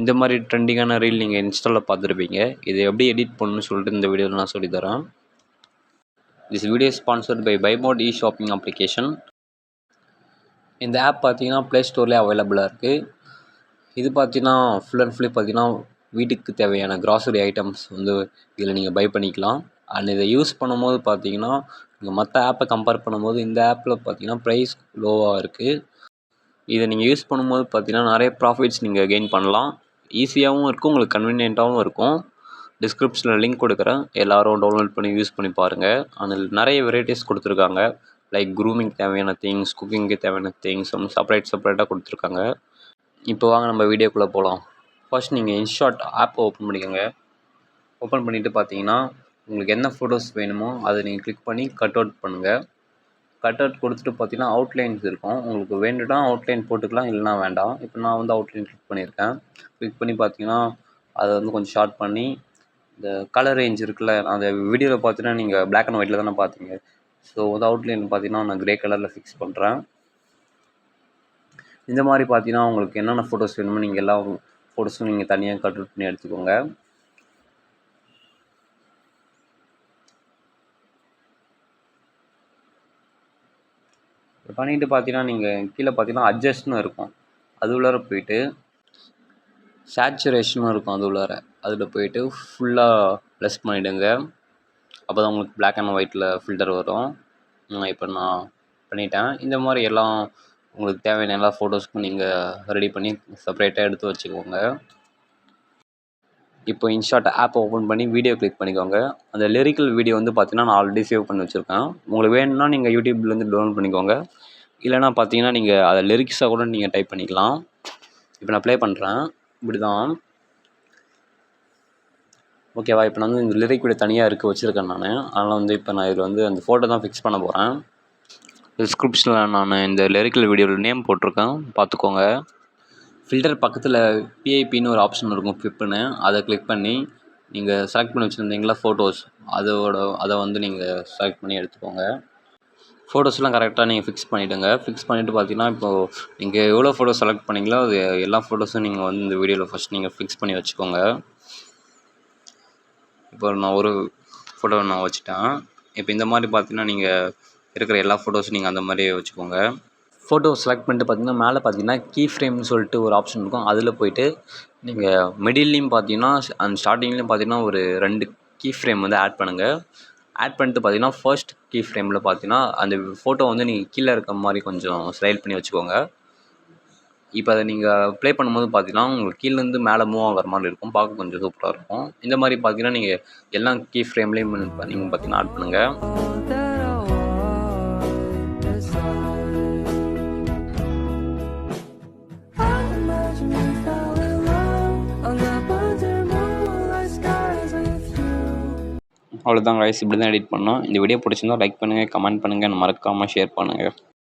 இந்த மாதிரி ட்ரெண்டிங்கான ரீல் நீங்கள் இன்ஸ்டாவில் பார்த்துருப்பீங்க. இது எப்படி எடிட் பண்ணணும்னு சொல்லிட்டு இந்த வீடியோவில் நான் சொல்லித்தரேன். This video sponsored by Bymode shopping application. இந்த ஆப் பார்த்தீங்கன்னா ப்ளே ஸ்டோர்லேயே அவைலபிளாக இருக்குது. இது பார்த்தீங்கன்னா ஃபுல் அண்ட் ஃபுல்லி பார்த்தீங்கன்னா வீட்டுக்கு தேவையான கிராசரி ஐட்டம்ஸ் வந்து இதில் நீங்கள் பை பண்ணிக்கலாம். அண்ட் இதை யூஸ் பண்ணும்போது பார்த்தீங்கன்னா நீங்கள் மற்ற ஆப்பை கம்பேர் பண்ணும்போது இந்த ஆப்பில் பார்த்தீங்கன்னா ப்ரைஸ் லோவாக இருக்குது. இதை நீங்கள் யூஸ் பண்ணும்போது பார்த்தீங்கன்னா நிறைய ப்ராஃபிட்ஸ் நீங்கள் கெயின் பண்ணலாம். ஈஸியாகவும் இருக்கும், உங்களுக்கு கன்வீனியண்ட்டாகவும் இருக்கும். டிஸ்கிரிப்ஷனில் லிங்க் கொடுக்குறேன், எல்லோரும் டவுன்லோட் பண்ணி யூஸ் பண்ணி பாருங்கள். அதில் நிறைய வெரைட்டிஸ் கொடுத்துருக்காங்க. லைக் க்ரூமிங் தேவையான திங்ஸ், குக்கிங்க்கு தேவையான திங்ஸ் செப்பரேட்டாக கொடுத்துருக்காங்க. இப்போ வாங்க நம்ம வீடியோக்குள்ளே போகலாம். ஃபர்ஸ்ட் நீங்கள் இன்ஷாட் ஆப்பை ஓப்பன் பண்ணிக்கோங்க. ஓப்பன் பண்ணிவிட்டு பார்த்தீங்கன்னா உங்களுக்கு என்ன ஃபோட்டோஸ் வேணுமோ அதை நீங்கள் கிளிக் பண்ணி கட் அவுட் பண்ணுங்கள். கட் அவுட் கொடுத்துட்டு பார்த்தீங்கன்னா அவுட்லைன்ஸ் இருக்கும். உங்களுக்கு வேண்டும்னா அவுட்லைன் போட்டுக்கலாம், இல்லைனா வேண்டாம். இப்போ நான் வந்து அவுட்லைன் கிளிக் பண்ணியிருக்கேன். கிளிக் பண்ணி பார்த்தீங்கன்னா அதை வந்து கொஞ்சம் ஷார்ட் பண்ணி இந்த கலர் ரேஞ்ச் இருக்குல்ல, அந்த வீடியோவில் பார்த்தீங்கன்னா நீங்கள் பிளாக் அண்ட் ஒயிட்டில் தானே பார்த்தீங்க. ஸோ வந்து அவுட்லைன் பார்த்தீங்கன்னா நான் க்ரே கலரில் ஃபிக்ஸ் பண்ணுறேன். இந்த மாதிரி பார்த்தீங்கன்னா உங்களுக்கு என்னென்ன ஃபோட்டோஸ் வேணுமோ நீங்கள் எல்லா ஃபோட்டோஸும் நீங்கள் தனியாக கட் அவுட் பண்ணி எடுத்துக்கோங்க. பண்ணிவிட்டு பார்த்தீங்கன்னா நீங்கள் கீழே பார்த்தீங்கன்னா அட்ஜஸ்ட்னு இருக்கும், அது உள்ளார போயிட்டு சேச்சுரேஷனும் இருக்கும், அது உள்ளார அதில் போயிட்டு ஃபுல்லாக ப்ளஸ் பண்ணிவிடுங்க. அப்போ தான் உங்களுக்கு பிளாக் அண்ட் ஒயிட்டில் ஃபில்டர் வரும். இப்போ நான் பண்ணிட்டேன். இந்த மாதிரி எல்லாம் உங்களுக்கு தேவையான எல்லா ஃபோட்டோஸ்க்கும் நீங்கள் ரெடி பண்ணி செப்பரேட்டாக எடுத்து வச்சுக்கோங்க. இப்போ இன்ஷாட் ஆப் ஓப்பன் பண்ணி வீடியோ கிளிக் பண்ணிக்கோங்க. அந்த லிரிக்கல் வீடியோ வந்து பார்த்தீங்கன்னா நான் ஆல்ரெடி சேவ் பண்ணி வச்சுருக்கேன். உங்களுக்கு வேணும்னா நீங்கள் யூடியூப்லேருந்து டவுன்லோட் பண்ணிக்கோங்க. இல்லைனா பார்த்தீங்கன்னா நீங்கள் அதை லிரிக்ஸாக கூட நீங்கள் டைப் பண்ணிக்கலாம். இப்போ நான் ப்ளே பண்ணுறேன். இப்படி தான் ஓகேவா. இப்போ நான் வந்து இந்த லிரிக் வீடியோ தனியாக வச்சுருக்கேன் நான். அதனால் வந்து இப்போ நான் இதில் வந்து அந்த ஃபோட்டோ தான் ஃபிக்ஸ் பண்ண போகிறேன். டிஸ்கிரிப்ஷனில் நான் இந்த லிரிக்கல் வீடியோவில் நேம் போட்டிருக்கேன், பார்த்துக்கோங்க. ஃபில்டர் பக்கத்தில் பிஐபின்னு ஒரு ஆப்ஷன் இருக்கும், ஃபிப்புன்னு. அதை கிளிக் பண்ணி நீங்கள் செலக்ட் பண்ணி வச்சுருந்தீங்களா ஃபோட்டோஸ், அதை வந்து நீங்கள் செலக்ட் பண்ணி எடுத்துக்கோங்க. ஃபோட்டோஸ்லாம் கரெக்டாக நீங்கள் ஃபிக்ஸ் பண்ணிவிடுங்க. ஃபிக்ஸ் பண்ணிவிட்டு பார்த்தீங்கன்னா இப்போது நீங்கள் எவ்வளோ ஃபோட்டோஸ் செலக்ட் பண்ணிங்களோ அது எல்லா ஃபோட்டோஸும் நீங்கள் வந்து இந்த வீடியோவில் ஃபஸ்ட் நீங்கள் ஃபிக்ஸ் பண்ணி வச்சுக்கோங்க. இப்போ நான் ஒரு ஃபோட்டோ நான் வச்சுட்டேன். இப்போ இந்த மாதிரி பார்த்தீங்கன்னா நீங்கள் இருக்கிற எல்லா ஃபோட்டோஸும் நீங்கள் அந்த மாதிரி வச்சுக்கோங்க. ஃபோட்டோ செலக்ட் பண்ணிட்டு பார்த்தீங்கன்னா மேலே பார்த்தீங்கன்னா கீ ஃப்ரேம்னு சொல்லிட்டு ஒரு ஆப்ஷன் இருக்கும். அதில் போய்ட்டு நீங்கள் மிடில்லையும் பார்த்தீங்கன்னா அந்த ஸ்டார்டிங்லேயும் பார்த்தீங்கன்னா ஒரு 2 கீ ஃப்ரேம் வந்து ஆட் பண்ணுங்கள். ஆட் பண்ணிட்டு பார்த்தீங்கன்னா ஃபர்ஸ்ட் கீ ஃப்ரேமில் பார்த்தீங்கன்னா அந்த ஃபோட்டோ வந்து நீங்கள் கீழே இருக்க மாதிரி கொஞ்சம் ஸ்லைட் பண்ணி வச்சுக்கோங்க. இப்போ அதை நீங்கள் ப்ளே பண்ணும்போது பார்த்தீங்கன்னா உங்களுக்கு கீழேருந்து மேலே மூவ் ஆகிற மாதிரி இருக்கும், பார்க்க கொஞ்சம் சூப்பராக இருக்கும். இந்த மாதிரி பார்த்தீங்கன்னா நீங்கள் எல்லா கீ ஃப்ரேம்லேயும் நீங்கள் பார்த்தீங்கன்னா ஆட் பண்ணுங்கள். அவ்வளோதான் கைஸ், இப்படி தான் எடிட் பண்ணோம். இந்த வீடியோ பிடிச்சிருந்தா லைக் பண்ணுங்கள், கமெண்ட் பண்ணுங்கள், மறக்காமல் ஷேர் பண்ணுங்கள்.